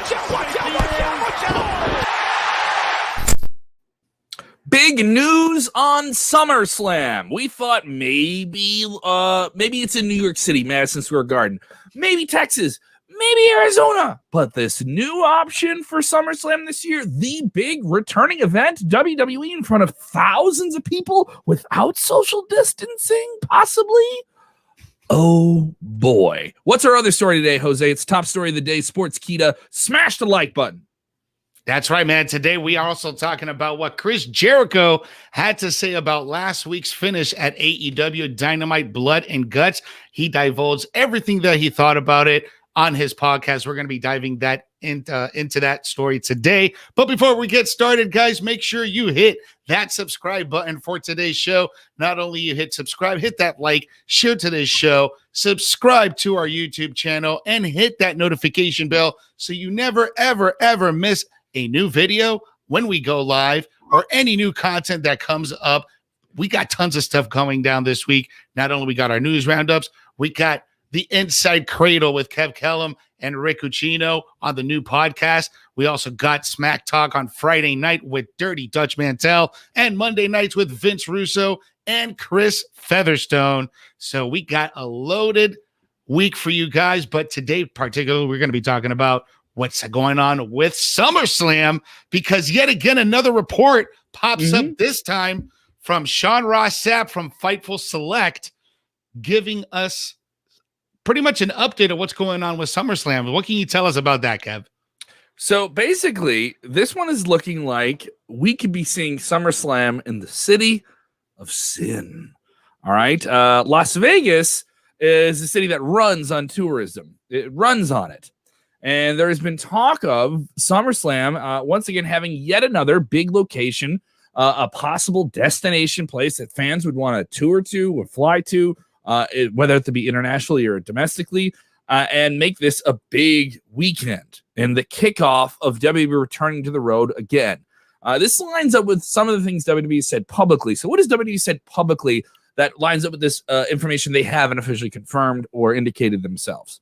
Watch out, watch out, watch out, watch out. Big news on SummerSlam. We thought maybe it's in New York City, Madison Square Garden, maybe Texas, maybe Arizona. But this new option for SummerSlam this year, the big returning event, WWE in front of thousands of people without social distancing, possibly. Oh boy. What's our other story today, Jose? It's top story of the day. SportsKeeda. Smash the like button. That's right, man. Today we are also talking about what Chris Jericho had to say about last week's finish at AEW Dynamite Blood and Guts. He divulged everything that he thought about it on his podcast. We're going to be diving that into that story today. But before we get started, guys, make sure you hit that subscribe button for today's show. Not only you hit subscribe, hit that like, share today's show, subscribe to our YouTube channel, and hit that notification bell so you never, ever, ever miss a new video when we go live or any new content that comes up. We got tons of stuff going down this week. Not only we got our news roundups, we got the Inside Cradle with Kellam and Rick Ucchino on the new podcast. We also got Smack Talk on Friday night with Dirty Dutch Mantel and Monday nights with Vince Russo and Chris Featherstone. So we got a loaded week for you guys. But today, particularly, we're going to be talking about what's going on with SummerSlam, because yet again, another report pops up, this time from Sean Ross Sapp from Fightful Select, giving us pretty much an update of what's going on with SummerSlam. What can you tell us about that, Kev? So basically, this one is looking like we could be seeing SummerSlam in the city of sin. All right. Las Vegas is a city that runs on tourism. It runs on it. And there has been talk of SummerSlam once again having yet another big location, a possible destination place that fans would want to tour to or fly to, whether it be internationally or domestically, and make this a big weekend and the kickoff of WWE returning to the road again. This lines up with some of the things WWE said publicly. So what has WWE said publicly that lines up with this information they haven't officially confirmed or indicated themselves?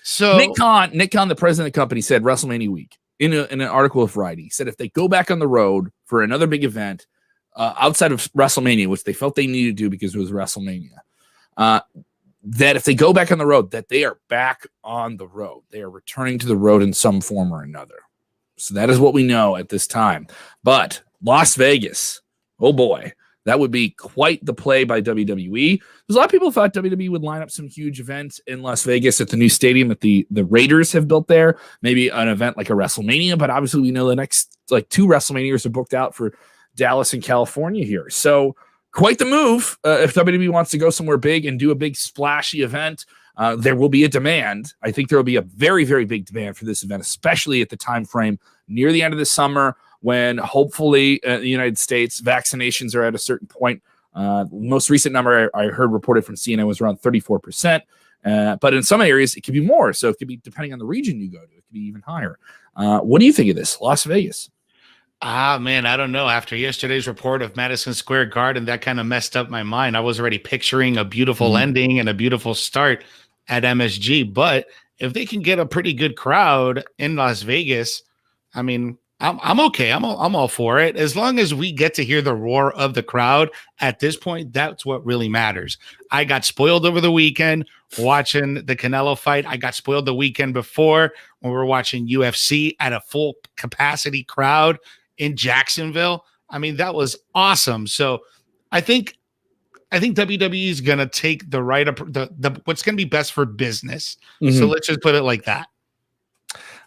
So Nick Khan, the president of the company, said WrestleMania week in an article of Variety. He said if they go back on the road for another big event outside of WrestleMania, which they felt they needed to do because it was WrestleMania, that if they go back on the road, that they are back on the road. They are returning to the road in some form or another. So that is what we know at this time. But Las Vegas, oh boy, that would be quite the play by WWE. There's a lot of people who thought WWE would line up some huge events in Las Vegas at the new stadium that the Raiders have built there. Maybe an event like a WrestleMania, but obviously we know the next like 2 WrestleManias are booked out for Dallas and California here. So quite the move if WWE wants to go somewhere big and do a big splashy event. There will be a demand. I think there will be a very, very big demand for this event, especially at the time frame near the end of the summer, when hopefully in the United States, vaccinations are at a certain point. The most recent number I heard reported from CNN was around 34%. But in some areas, it could be more. So it could be, depending on the region you go to, it could be even higher. What do you think of this, Las Vegas? Man, I don't know. After yesterday's report of Madison Square Garden, that kind of messed up my mind. I was already picturing a beautiful ending and a beautiful start at MSG. But if they can get a pretty good crowd in Las Vegas, I mean, I'm okay. I'm all for it. As long as we get to hear the roar of the crowd at this point, that's what really matters. I got spoiled over the weekend watching the Canelo fight. I got spoiled the weekend before when we were watching UFC at a full capacity crowd in Jacksonville. I mean, that was awesome. So I think WWE is going to take the right what's going to be best for business. So let's just put it like that.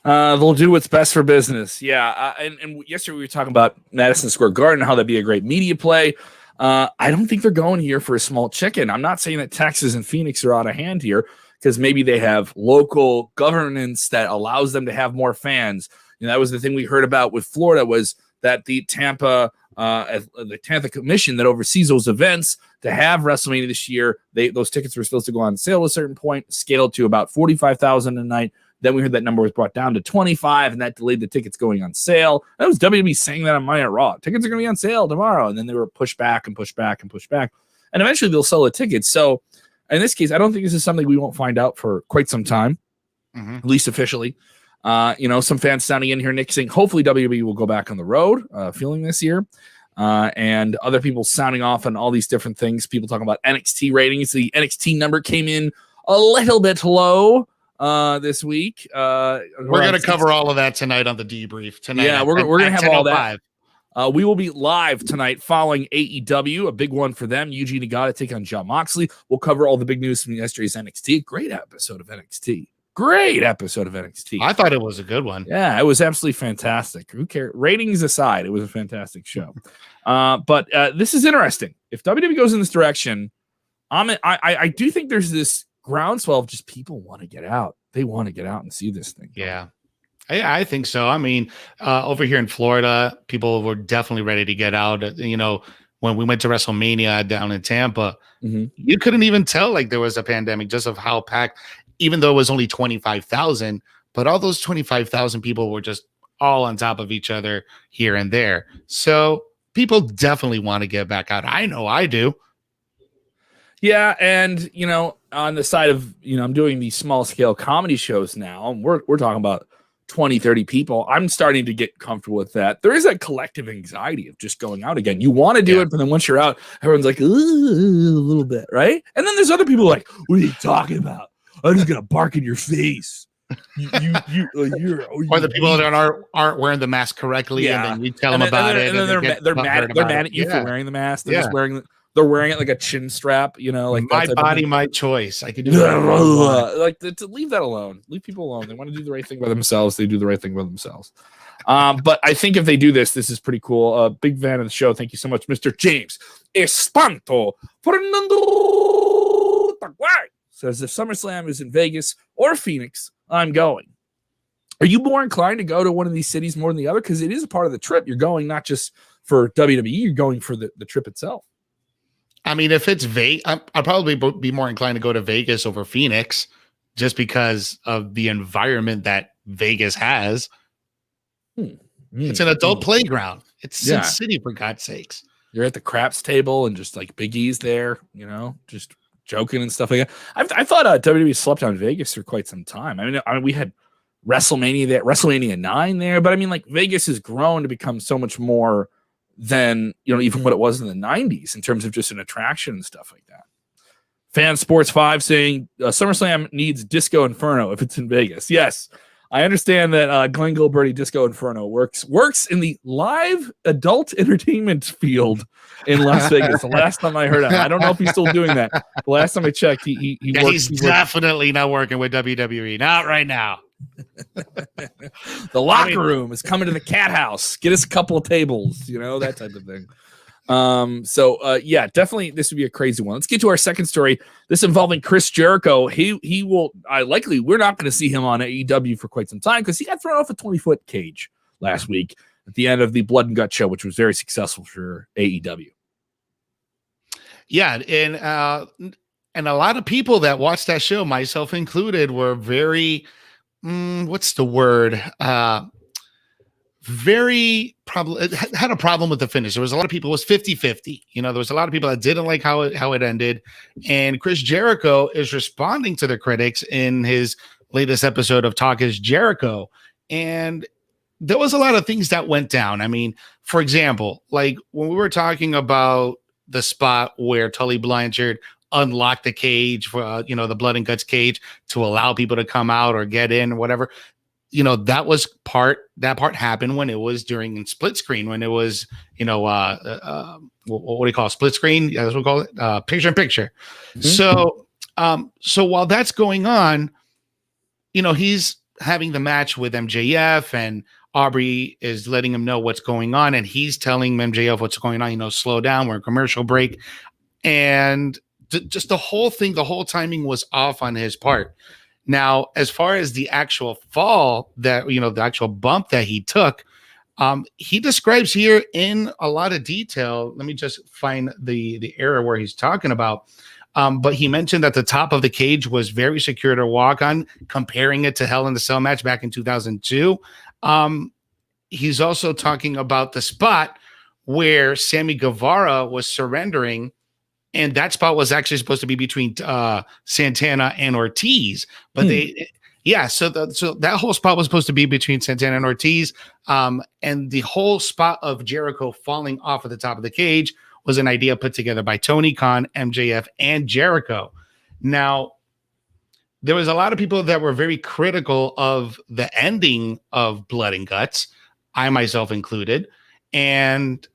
They'll do what's best for business. Yeah. And yesterday we were talking about Madison Square Garden, how that'd be a great media play. I don't think they're going here for a small chicken. I'm not saying that Texas and Phoenix are out of hand here, because maybe they have local governance that allows them to have more fans. You know, that was the thing we heard about with Florida, was that the Tampa Commission that oversees those events, to have WrestleMania this year, those tickets were supposed to go on sale at a certain point, scaled to about 45,000 a night. Then we heard that number was brought down to 25, and that delayed the tickets going on sale. That was WWE saying that on Monday Night Raw. Tickets are going to be on sale tomorrow. And then they were pushed back and pushed back and pushed back. And eventually they'll sell the tickets. So in this case, I don't think this is something we won't find out for quite some time, at least officially. Some fans sounding in here, Nick, saying hopefully WWE will go back on the road, feeling this year. And other people sounding off on all these different things. People talking about NXT ratings. The NXT number came in a little bit low this week. We're going to cover all of that tonight on the debrief tonight. Yeah, we're going to have all that. 10:05. We will be live tonight following AEW, a big one for them. Yuji Nagata take on Jon Moxley. We'll cover all the big news from yesterday's NXT. Great episode of NXT. I thought it was a good one. Yeah, it was absolutely fantastic. Who cares? Ratings aside, it was a fantastic show. But this is interesting. If WWE goes in this direction, I do think there's this groundswell of just people want to get out. They want to get out and see this thing. Yeah. I think so. I mean, over here in Florida, people were definitely ready to get out. When we went to WrestleMania down in Tampa, you couldn't even tell like there was a pandemic just of how packed, even though it was only 25,000, but all those 25,000 people were just all on top of each other here and there. So people definitely want to get back out. I know I do. Yeah, and on the side of I'm doing these small scale comedy shows now, and we're talking about 20, 30 people. I'm starting to get comfortable with that. There is that collective anxiety of just going out again. You want to do it, but then once you're out, everyone's like, ooh, a little bit, right? And then there's other people like, what are you talking about? I'm just gonna bark in your face. Or the people that aren't wearing the mask correctly, and then you tell them about it, and then they're mad at you for wearing the mask. They're just wearing it like a chin strap, like my body, my choice. I could do like to leave that alone. Leave people alone. They want to do the right thing by themselves. They do the right thing by themselves. But I think if they do this is pretty cool. Big fan of the show. Thank you so much, Mr. James Espanto Fernando Taguay. Says if SummerSlam is in Vegas or Phoenix, I'm going. Are you more inclined to go to one of these cities more than the other? Because it is a part of the trip. You're going not just for WWE, you're going for the trip itself. I mean, if it's Vegas, I'd probably be more inclined to go to Vegas over Phoenix just because of the environment that Vegas has. It's an adult playground. It's Sin City, for God's sakes. You're at the craps table and just like Big E's there, just joking and stuff like that. I thought WWE slept on Vegas for quite some time. I mean, we had WrestleMania 9 there, but I mean, like Vegas has grown to become so much more than even what it was in the 90s in terms of just an attraction and stuff like that. Fan Sports 5 saying SummerSlam needs Disco Inferno if it's in Vegas. Yes, I understand that Glenn Gilberti Disco Inferno works in the live adult entertainment field in Las Vegas. The last time I heard of him, I don't know if he's still doing that. The last time I checked, he's definitely not working with WWE. Not right now. The locker room is coming to the cat house. Get us a couple of tables, that type of thing. Definitely this would be a crazy one. Let's get to our second story. This involving Chris Jericho. He will we're not going to see him on AEW for quite some time because he got thrown off a 20-foot cage last week at the end of the Blood and Gut show, which was very successful for AEW. Yeah, and a lot of people that watched that show, myself included, were very what's the word? Had a problem with the finish. There was a lot of people, it was 50-50. There was a lot of people that didn't like how it ended. And Chris Jericho is responding to the critics in his latest episode of Talk is Jericho. And there was a lot of things that went down. I mean, for example, like when we were talking about the spot where Tully Blanchard unlock the cage for the Blood and Guts cage to allow people to come out or get in or whatever. That part happened when it was during split screen, when it was what do you call it? Split screen? Yeah, that's what we call it. Picture in picture. Mm-hmm. So while that's going on, he's having the match with MJF and Aubrey is letting him know what's going on, and he's telling MJF what's going on, slow down, we're in commercial break. And just the whole thing, the whole timing was off on his part. Now, as far as the actual fall that, the actual bump that he took, he describes here in a lot of detail. Let me just find the area where he's talking about. But he mentioned that the top of the cage was very secure to walk on, comparing it to Hell in the Cell match back in 2002. He's also talking about the spot where Sammy Guevara was surrendering. And that spot was actually supposed to be between Santana and Ortiz, but Yeah, so that whole spot was supposed to be between Santana and Ortiz, and the whole spot of Jericho falling off of the top of the cage was an idea put together by Tony Khan, MJF, and Jericho. Now, there was a lot of people that were very critical of the ending of Blood and Guts, I myself included, and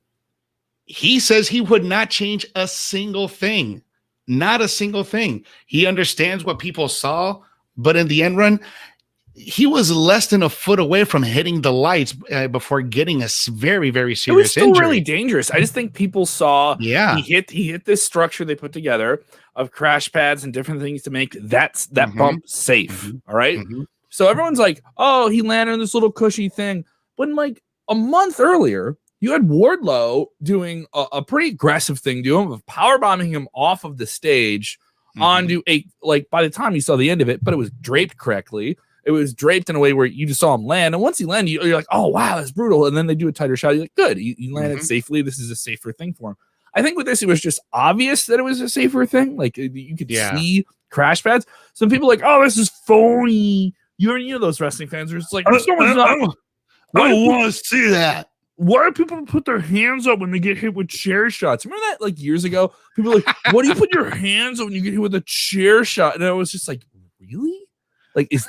he says he would not change a single thing, not a single thing. He understands what people saw, but in the end run, he was less than a foot away from hitting the lights before getting a very, very serious injury. It was still really dangerous. I just think people saw he hit this structure they put together of crash pads and different things to make that bump safe. All right. So everyone's like, oh, he landed on this little cushy thing. When like a month earlier, you had Wardlow doing a pretty aggressive thing to him of power bombing him off of the stage onto by the time you saw the end of it, but it was draped correctly. It was draped in a way where you just saw him land. And once he landed, you're like, oh, wow, that's brutal. And then they do a tighter shot. You're like, good. You landed safely. This is a safer thing for him. I think with this, it was just obvious that it was a safer thing. Like you could see crash pads. Some people are like, oh, this is phony. You know those wrestling fans are just like, I don't want to see that. Why do people put their hands up when they get hit with chair shots? Remember that like years ago? People were like, what do you put your hands up when you get hit with a chair shot? And I was just like, really? Like, is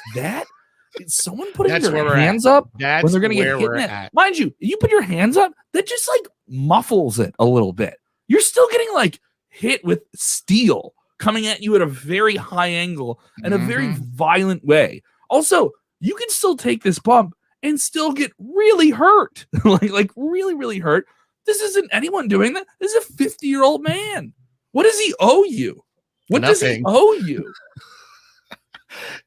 someone putting their hands up when they're going to get hit in that? Mind you, you put your hands up, that just like muffles it a little bit. You're still getting like hit with steel coming at you at a very high angle in a very violent way. Also, you can still take this bump and still get really hurt, like really, really hurt. This isn't anyone doing that. This is a 50-year-old man. What does he owe you? What does he owe you?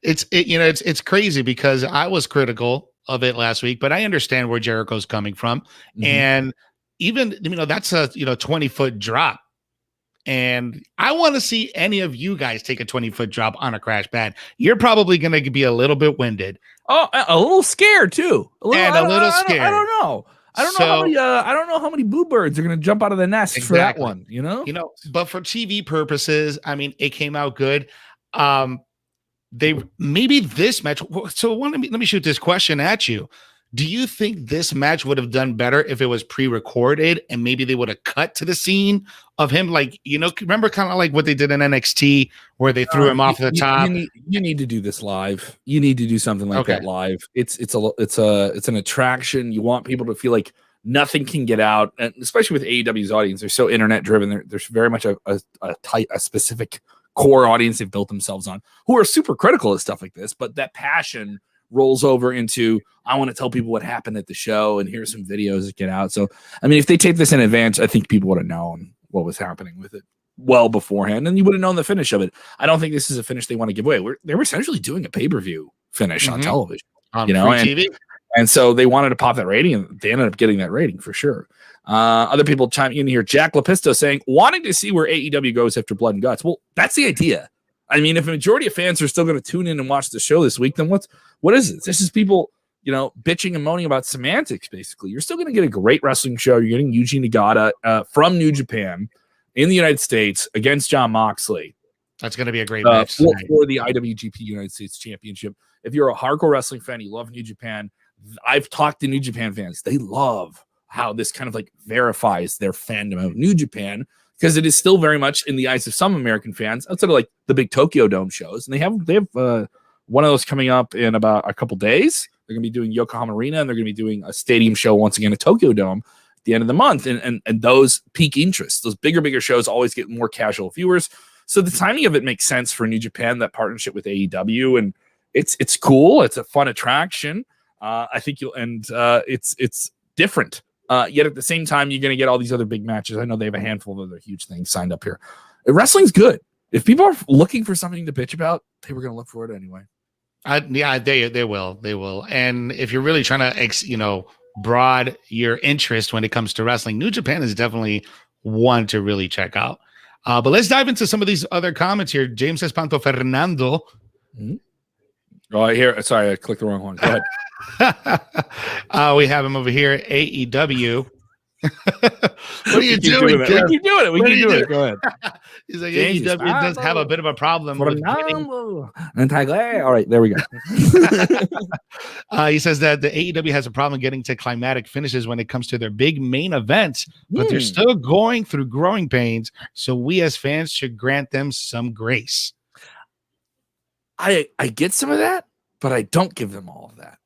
It's crazy because I was critical of it last week, but I understand where Jericho's coming from. And even, that's a 20-foot drop. And I want to see any of you guys take a 20-foot drop on a crash pad. You're probably going to be a little bit winded. Oh, a little scared too. A little scared. I don't know. I don't know how many boo birds are going to jump out of the nest for that one. But for TV purposes, I mean, it came out good. Maybe this match. So let me shoot this question at you. Do you think this match would have done better if it was pre-recorded and maybe they would have cut to the scene of him? Like, remember kind of like what they did in NXT where they threw him off the top. You need to do this live. You need to do something like that live. It's an attraction. You want people to feel like nothing can get out, and especially with AEW's audience, they're so internet driven. There's very much a specific core audience they've built themselves on who are super critical of stuff like this, but that passion rolls over into, I want to tell people what happened at the show and here's some videos that get out. So, I mean, if they take this in advance, I think people would have known what was happening with it well beforehand, and you would have known the finish of it. I don't think this is a finish they want to give away. They were essentially doing a pay-per-view finish on television, on free TV. And so they wanted to pop that rating, and they ended up getting that rating for sure. Other people chime in here. Jack Lapisto saying, wanting to see where AEW goes after Blood and Guts. Well, that's the idea. I mean, if a majority of fans are still going to tune in and watch the show this week, then what is it? This is people, bitching and moaning about semantics, basically. You're still going to get a great wrestling show. You're getting Yuji Nagata from New Japan in the United States against Jon Moxley. That's going to be a great match for the IWGP United States Championship. If you're a hardcore wrestling fan, you love New Japan. I've talked to New Japan fans. They love how this kind of like verifies their fandom of New Japan, because it is still very much in the eyes of some American fans outside of like the big Tokyo Dome shows. And they have one of those coming up in about a couple days. They're going to be doing Yokohama Arena, and they're going to be doing a stadium show once again at Tokyo Dome at the end of the month. And those peak interest, those bigger shows always get more casual viewers. So the timing of it makes sense for New Japan, that partnership with AEW, and it's cool. It's a fun attraction. I think it's different. Yet at the same time, you're going to get all these other big matches. I know they have a handful of other huge things signed up here. Wrestling's good. If people are looking for something to bitch about, they were going to look for it anyway. They will. And if you're really trying to, broad your interest when it comes to wrestling, New Japan is definitely one to really check out. But let's dive into some of these other comments here. James Espanto Fernando. Mm-hmm. Oh, sorry, I clicked the wrong one. Go ahead. We have him over here. AEW. What are you doing? We keep doing it. Go ahead. He's like, Jesus, AEW does have a bit of a problem with getting... All right, there we go. He says that the AEW has a problem getting to climatic finishes when it comes to their big main events, but they're still going through growing pains. So we as fans should grant them some grace. I get some of that, but I don't give them all of that.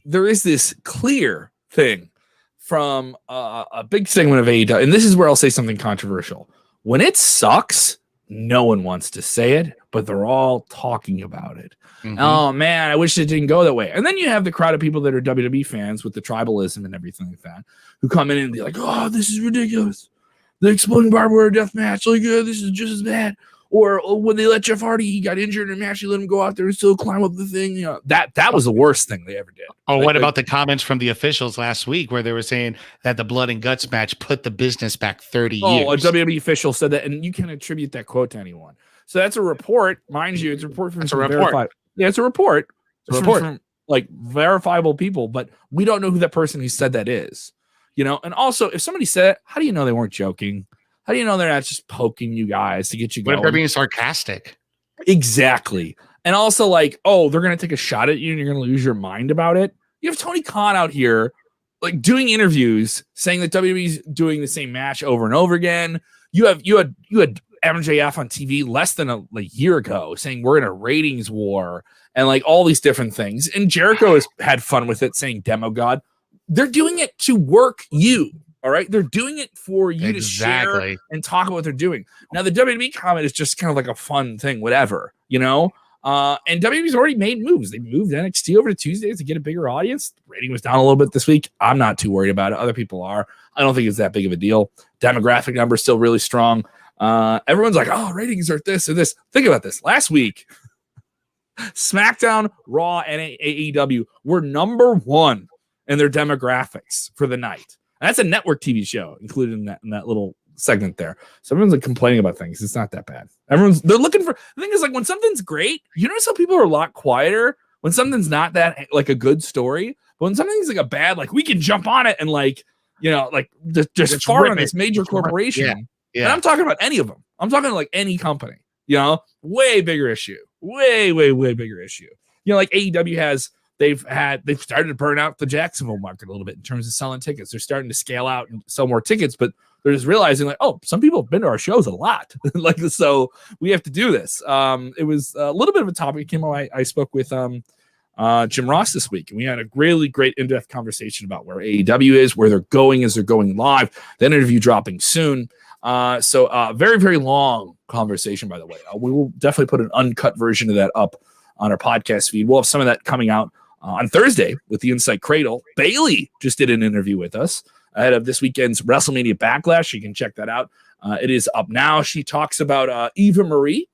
There is this clear thing from a big segment of AEW, and this is where I'll say something controversial. When it sucks, no one wants to say it, but they're all talking about it. Oh man, I wish it didn't go that way. And then you have the crowd of people that are WWE fans with the tribalism and everything like that, who come in and be like, "Oh, this is ridiculous. The exploding barbed wire death match, like this is just as bad." Or when they let Jeff Hardy, he got injured in a match, you let him go out there and still climb up the thing. You know, that was the worst thing they ever did. Oh, what about the comments from the officials last week where they were saying that the blood and guts match put the business back 30 years? Oh, a WWE official said that, and you can't attribute that quote to anyone. So that's a report, mind you. It's a report from verified. Yeah, it's a report. It's a report from like verifiable people, but we don't know who that person who said that is. You know, and also if somebody said it, how do you know they weren't joking? How do you know they're not just poking you guys to get you going? What if they're being sarcastic? Exactly. And also like, oh, they're going to take a shot at you and you're going to lose your mind about it. You have Tony Khan out here like doing interviews saying that WWE's doing the same match over and over again. You had MJF on TV less than a year ago saying we're in a ratings war and like all these different things. And Jericho has had fun with it saying demo god. They're doing it to work you. All right. They're doing it for you to share and talk about what they're doing. Now, the WWE comment is just kind of like a fun thing, whatever, you know? And WWE's already made moves. They moved NXT over to Tuesdays to get a bigger audience. The rating was down a little bit this week. I'm not too worried about it. Other people are. I don't think it's that big of a deal. Demographic numbers still really strong. Everyone's like, oh, ratings are this or this. Think about this. Last week, SmackDown, Raw, and AEW were number one in their demographics for the night. And that's a network TV show included in that little segment there. So everyone's like complaining about things. It's not that bad. They're looking for, the thing is like when something's great, you notice how people are a lot quieter when something's not that like a good story. But when something's like a bad, like we can jump on it and like, you know, like just fart on this major corporation. Yeah. And I'm talking about any of them. I'm talking like any company, you know, way bigger issue, way bigger issue. You know, like AEW has, they've started to burn out the Jacksonville market a little bit in terms of selling tickets. They're starting to scale out and sell more tickets, but they're just realizing like, oh, some people have been to our shows a lot. Like, so we have to do this. It was a little bit of a topic. It came out. I spoke with Jim Ross this week, and we had a really great in-depth conversation about where AEW is, where they're going as they're going live. That interview dropping soon. So very, very long conversation, by the way. We will definitely put an uncut version of that up on our podcast feed. We'll have some of that coming out on Thursday with the Insight Cradle. Bailey just did an interview with us ahead of this weekend's WrestleMania Backlash. You can check that out. It is up now. She talks about Eva Marie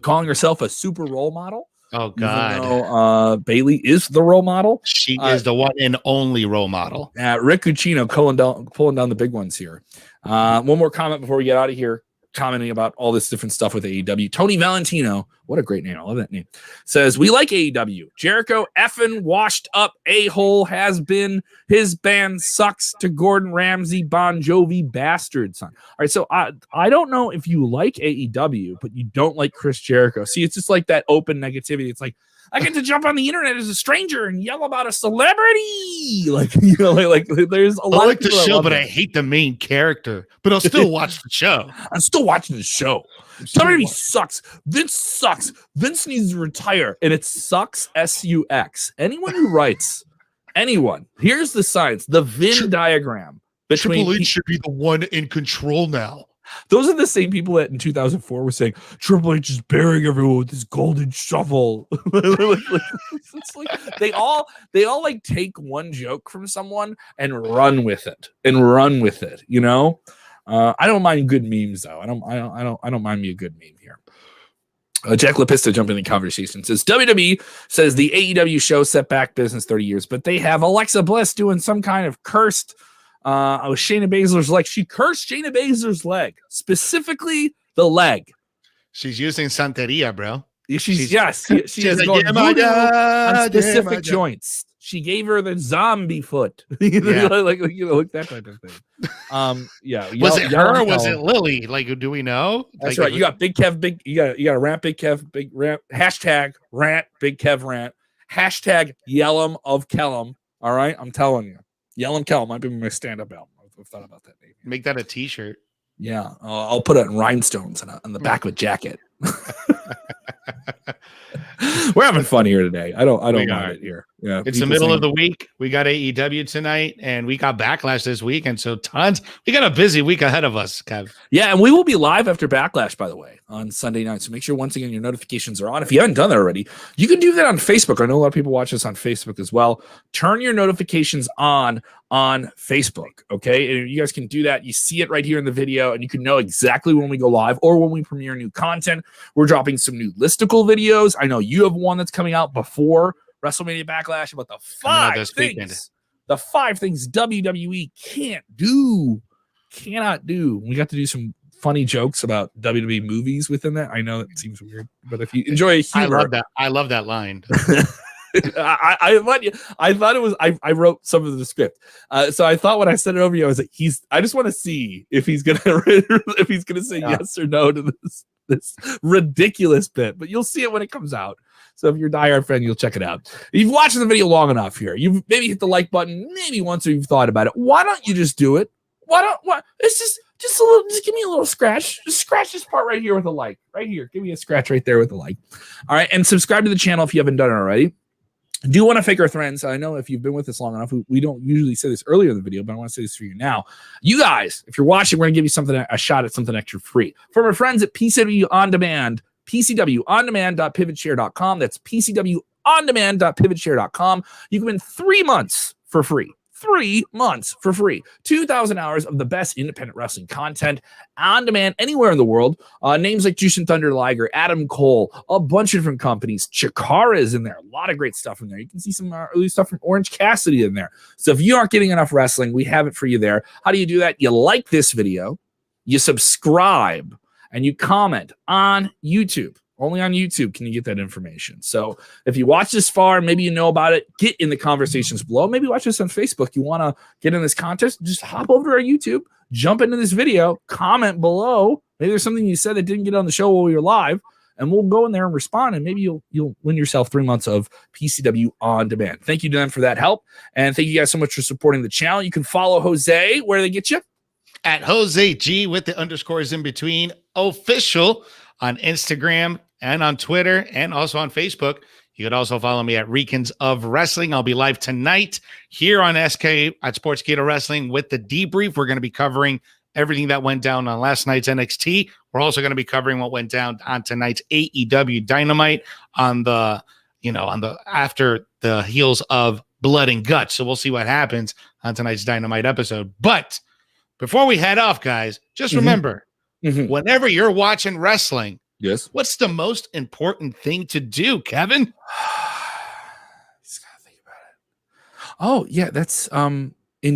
calling herself a super role model. Oh, God. Even though, Bailey is the role model. She is the one and only role model. Rick Cucino pulling down the big ones here. One more comment before we get out of here, commenting about all this different stuff with AEW. Tony Valentino, what a great name. I love that name. Says, we like AEW. Jericho effing washed up a-hole has been. His band sucks to Gordon Ramsay, Bon Jovi bastard son. All right, so I don't know if you like AEW, but you don't like Chris Jericho. See, it's just like that open negativity. It's like, I get to jump on the internet as a stranger and yell about a celebrity. Like, you know, like there's a lot I like of the show, but I hate the main character. But I'll still watch the show. I'm still watching the show. WWE sucks. Vince sucks. Vince needs to retire. And it sucks, S-U-X. Anyone who writes, anyone, here's the science, the Venn diagram. Triple H should be the one in control now. Those are the same people that in 2004 were saying Triple H is burying everyone with his golden shovel. It's like they all like take one joke from someone and run with it. You know, I don't mind good memes though. I don't mind me a good meme here. Jack Lapista jumped in the conversation. Says WWE says the AEW show set back business 30 years, but they have Alexa Bliss doing some kind of cursed. With Shayna Baszler's leg. She cursed Shayna Baszler's leg, specifically the leg. She's using Santeria, bro. She's going voodoo on specific joints. She gave her the zombie foot. Yeah. like that type of thing. Yeah. Was it her or was Kellam. it Lily? Like, do we know? That's Like, right. You got Big Kev, you got a rant, Big Kev, big rant. Hashtag rant, Big Kev rant. Hashtag Kellam of Kellam. All right. I'm telling you. Kellam Kellam might be my stand-up album. I've thought about that name. make that a t-shirt. Yeah. I'll put it in rhinestones on the back of a jacket. We're having fun here today. I don't mind it here. Yeah, it's the middle of the week. We got AEW tonight, and we got Backlash this week, and so we got a busy week ahead of us, Kev. Yeah, and we will be live after Backlash, by the way, on Sunday night. So make sure once again your notifications are on. If you haven't done that already, you can do that on Facebook. I know a lot of people watch this on Facebook as well. Turn your notifications on Facebook. Okay, and you guys can do that. You see it right here in the video, and you can know exactly when we go live or when we premiere new content. We're dropping some new listicle videos. I know you have one that's coming out before WrestleMania Backlash about the 5 things WWE cannot do. We got to do some funny jokes about WWE movies within that. I know it seems weird, but if you enjoy humor, I love that line. I thought it was. I wrote some of the script, so I thought when I sent it over to you, I was like, I just want to see if he's gonna say yes or no to this ridiculous bit. But you'll see it when it comes out. So if you're a diehard fan, you'll check it out. If you've watched the video long enough here, you've maybe hit the like button, maybe once or you've thought about it. Why don't you just do it? It's just a little, just give me a little scratch. Just scratch this part right here with a like. Right here. Give me a scratch right there with a like. All right. And subscribe to the channel if you haven't done it already. I do want to fake our friends. I know if you've been with us long enough, we don't usually say this earlier in the video, but I want to say this for you now. You guys, if you're watching, we're going to give you a shot at something extra free. From our friends at PCW On Demand, PCWOnDemand.pivotshare.com. That's PCWOnDemand.pivotshare.com. You can win 3 months for free. 3 months for free. 2,000 hours of the best independent wrestling content on demand anywhere in the world. Names like Jushin Thunder Liger, Adam Cole, a bunch of different companies. Chikara is in there. A lot of great stuff in there. You can see some early stuff from Orange Cassidy in there. So if you aren't getting enough wrestling, we have it for you there. How do you do that? You like this video, you subscribe, and you comment on YouTube. Only on YouTube can you get that information. So if you watch this far, maybe you know about it, get in the conversations below. Maybe watch this on Facebook. You want to get in this contest, just hop over to our YouTube, jump into this video, comment below. Maybe there's something you said that didn't get on the show while we were live, and we'll go in there and respond, and maybe you'll win yourself 3 months of PCW On Demand. Thank you to them for that help, and thank you guys so much for supporting the channel. You can follow Jose. Where do they get you? At Jose G with the underscores in between, official on Instagram and on Twitter and also on Facebook. You could also follow me at Reekins of Wrestling. I'll be live tonight here on SK at SportsKeeda Wrestling with the debrief. We're going to be covering everything that went down on last night's NXT. We're also going to be covering what went down on tonight's AEW Dynamite on the after the heels of Blood and Guts. So we'll see what happens on tonight's Dynamite episode. But before we head off, guys, just remember, whenever you're watching wrestling, yes, what's the most important thing to do, Kevin? He's got to think about it. Oh, yeah, that's